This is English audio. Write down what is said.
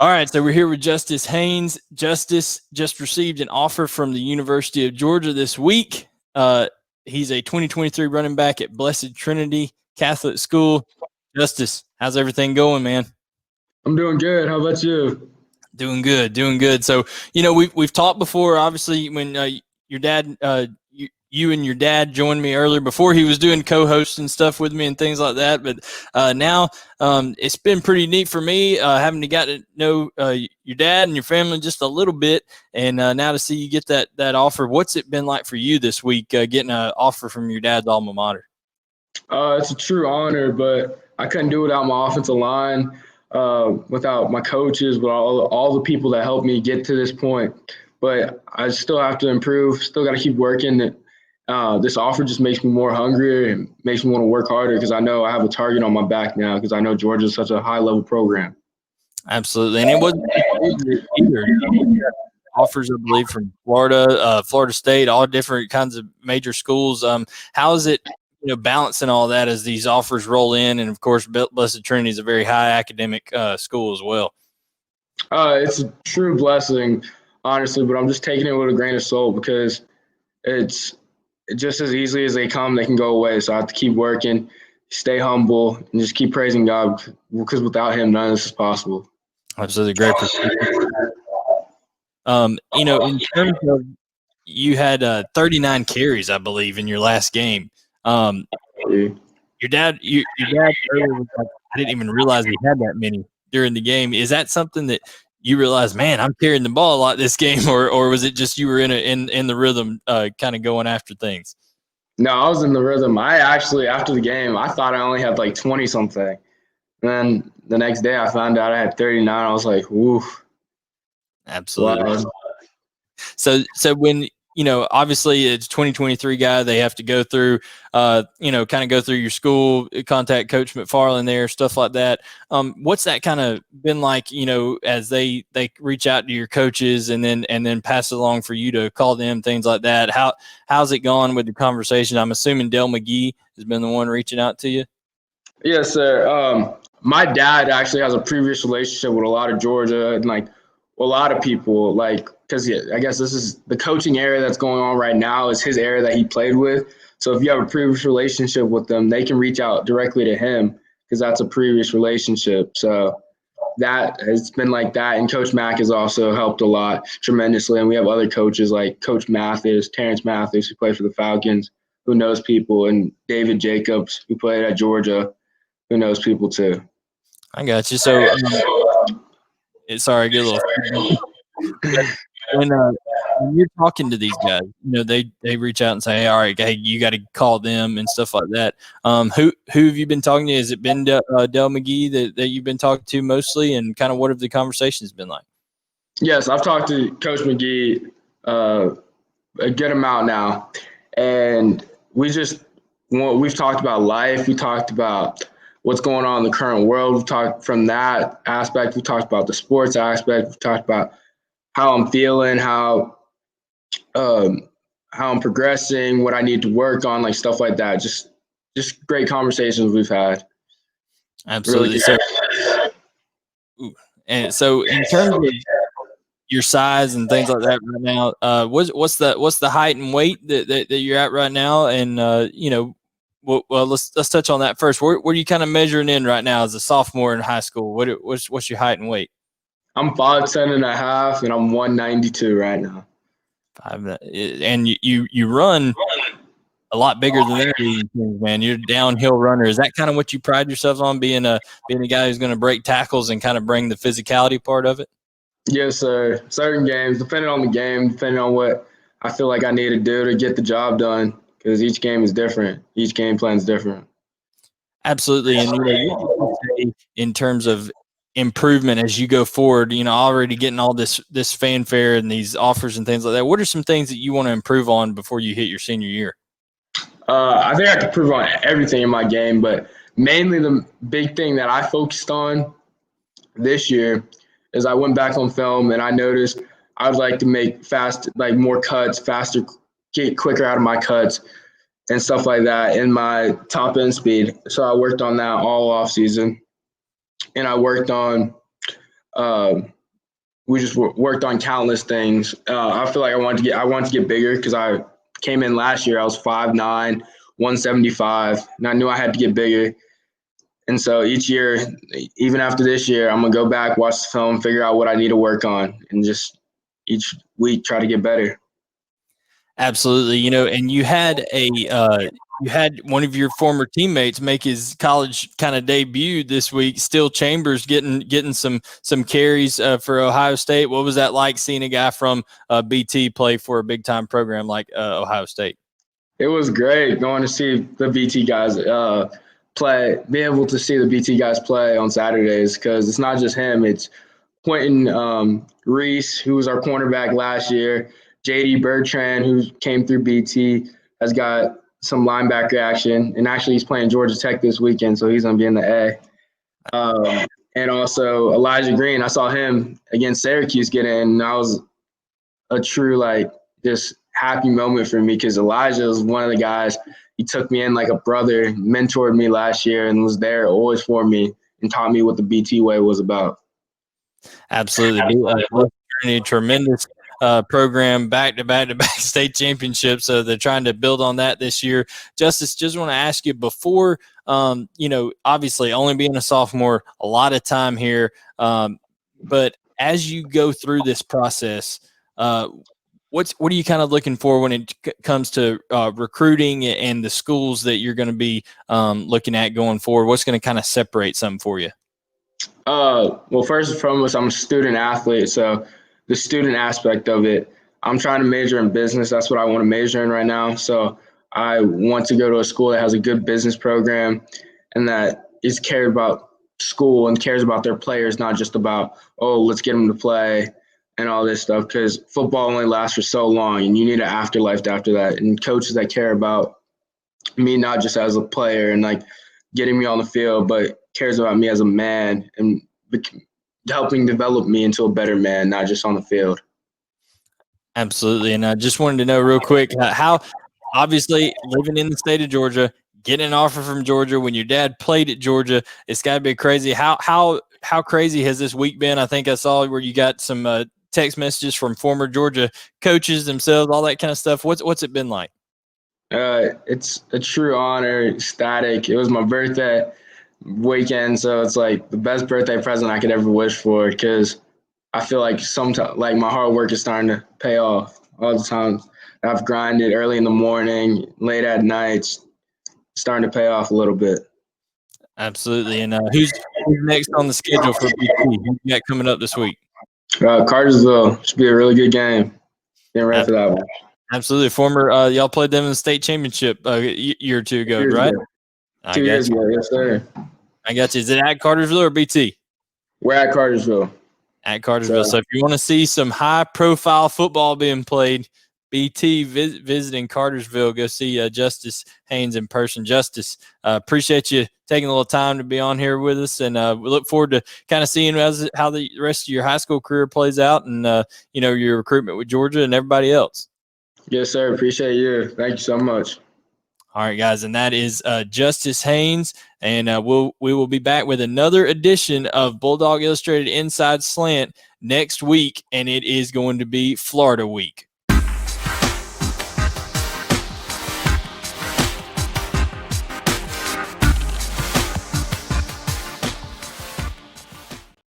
All right, so we're here with Justice Haynes. Justice just received an offer from the University of Georgia this week. He's a 2023 running back at Blessed Trinity Catholic School. Justice, how's everything going, man? I'm doing good. How about you? Doing good. So, we've talked before. Obviously, when your dad, you and your dad joined me earlier before he was doing co-host and stuff with me and things like that. But now it's been pretty neat for me having to get to know your dad and your family just a little bit, and now to see you get that offer. What's it been like for you this week getting an offer from your dad's alma mater? It's a true honor, but I couldn't do it without my offensive line, without my coaches, with all the people that helped me get to this point. But I still have to improve. Still got to keep working. This offer just makes me more hungry and makes me want to work harder because I know I have a target on my back now because I know Georgia is such a high-level program. Absolutely, and it wasn't either. Offers, I believe, from Florida, Florida State, all different kinds of major schools. How is it, balancing all that as these offers roll in? And of course, Blessed Trinity is a very high academic school as well. It's a true blessing, honestly, but I'm just taking it with a grain of salt because it's just as easily as they come, they can go away. So I have to keep working, stay humble, and just keep praising God because without Him, none of this is possible. Absolutely great. In terms of, you had 39 carries, I believe, in your last game. Your dad earlier was like, I didn't even realize he had that many during the game. Is that something that you realized, man, I'm carrying the ball a lot this game, or was it just you were in the rhythm, kind of going after things? No, I was in the rhythm. I actually, after the game, I thought I only had like 20 something. And then the next day I found out I had 39. I was like, oof. Absolutely. Wow. So when, obviously it's 2023 guy, they have to go through, kind of go through your school, contact Coach McFarland there, stuff like that. What's that kind of been like, as they reach out to your coaches and then pass it along for you to call them, things like that? How's it gone with the conversation? I'm assuming Dale McGee has been the one reaching out to you. Yes, sir. My dad actually has a previous relationship with a lot of Georgia and like a lot of people, like, because I guess this is the coaching area that's going on right now is his area that he played with. So if you have a previous relationship with them, they can reach out directly to him because that's a previous relationship. So that has been like that. And Coach Mack has also helped a lot tremendously. And we have other coaches like Coach Mathis, Terrence Mathis, who played for the Falcons, who knows people, and David Jacobs, who played at Georgia, who knows people too. I got you. So, sorry, I get a little. When you're talking to these guys, they reach out and say, "All right, hey, you got to call them," and stuff like that. Who have you been talking to? Has it been Del McGee that you've been talking to mostly, and kind of what have the conversations been like? Yes, I've talked to Coach McGee a good amount now, and we've talked about life. We talked about what's going on in the current world. We've talked from that aspect. We talked about the sports aspect. We've talked about how I'm feeling, how I'm progressing, what I need to work on, like stuff like that. Just great conversations we've had. Absolutely. Really. And so in terms of your size and things like that right now, what's the height and weight that you're at right now? And well, let's touch on that first. Where are you kind of measuring in right now as a sophomore in high school? What's your height and weight? I'm 5'10.5", and I'm 192 right now. And you run a lot bigger than that, man. You're a downhill runner. Is that kind of what you pride yourself on, being a guy who's going to break tackles and kind of bring the physicality part of it? Yes, sir. Certain games, depending on the game, depending on what I feel like I need to do to get the job done, because each game is different. Each game plan is different. Absolutely. And in terms of improvement as you go forward, already getting all this fanfare and these offers and things like that, what are some things that you want to improve on before you hit your senior year? I think I have to improve on everything in my game, but mainly the big thing that I focused on this year is I went back on film and I noticed I would like to make more cuts, faster, get quicker out of my cuts and stuff like that in my top end speed. So I worked on that all off season, and I worked on we just worked on countless things. I feel like I wanted to get bigger because I came in last year. I was 5'9", 175, and I knew I had to get bigger. And so each year, even after this year, I'm gonna go back, watch the film, figure out what I need to work on, and just each week try to get better. Absolutely. And you had one of your former teammates make his college kind of debut this week. Still Chambers getting some carries for Ohio State. What was that like, seeing a guy from BT play for a big time program like Ohio State? It was great going to see the BT guys play, be able to see the BT guys play on Saturdays, because it's not just him. It's Quentin Reese, who was our cornerback last year. JD Bertrand, who came through BT, has got some linebacker action, and actually he's playing Georgia Tech this weekend, so he's going to be in the A. And also Elijah Green, I saw him against Syracuse get in, and that was a true, just happy moment for me, because Elijah was one of the guys. He took me in like a brother, mentored me last year, and was there always for me and taught me what the BT way was about. Absolutely. Tremendous program, back-to-back state championships. So they're trying to build on that this year. Justice, just want to ask you before, obviously only being a sophomore, a lot of time here. But as you go through this process, what are you kind of looking for when it comes to recruiting and the schools that you're going to be looking at going forward? What's going to kind of separate something for you? Well, first and foremost, I'm a student athlete, so the student aspect of it, I'm trying to major in business. That's what I want to major in right now. So I want to go to a school that has a good business program and that is cared about school and cares about their players, not just about, oh, let's get them to play and all this stuff, because football only lasts for so long and you need an afterlife after that. And coaches that care about me, not just as a player and getting me on the field, but cares about me as a man and helping develop me into a better man, not just on the field. Absolutely. And I just wanted to know real quick, how, obviously living in the state of Georgia, getting an offer from Georgia when your dad played at Georgia, it's got to be crazy. How crazy has this week been? I think I saw where you got some text messages from former Georgia coaches themselves, all that kind of stuff. What's it been like? It's a true honor, ecstatic. It was my birthday weekend, so it's like the best birthday present I could ever wish for, because I feel like sometimes my hard work is starting to pay off. All the time I've grinded early in the morning, late at night, starting to pay off a little bit. Absolutely. And who's next on the schedule for BT? Who you got coming up this week? Cartersville. Should be a really good game. Getting ready for that one. Absolutely. Former, y'all played them in the state championship a year or two ago, right? 2 years ago, yes, sir. I got you. Is it at Cartersville or BT? We're at Cartersville. At Cartersville. So if you want to see some high-profile football being played, BT visiting Cartersville, go see Justice Haynes in person. Justice, appreciate you taking a little time to be on here with us, and we look forward to kind of seeing how the rest of your high school career plays out, and your recruitment with Georgia and everybody else. Yes, sir. Appreciate you. Thank you so much. All right, guys, and that is Justice Haynes, and we will be back with another edition of Bulldawg Illustrated Inside Slant next week, and it is going to be Florida week.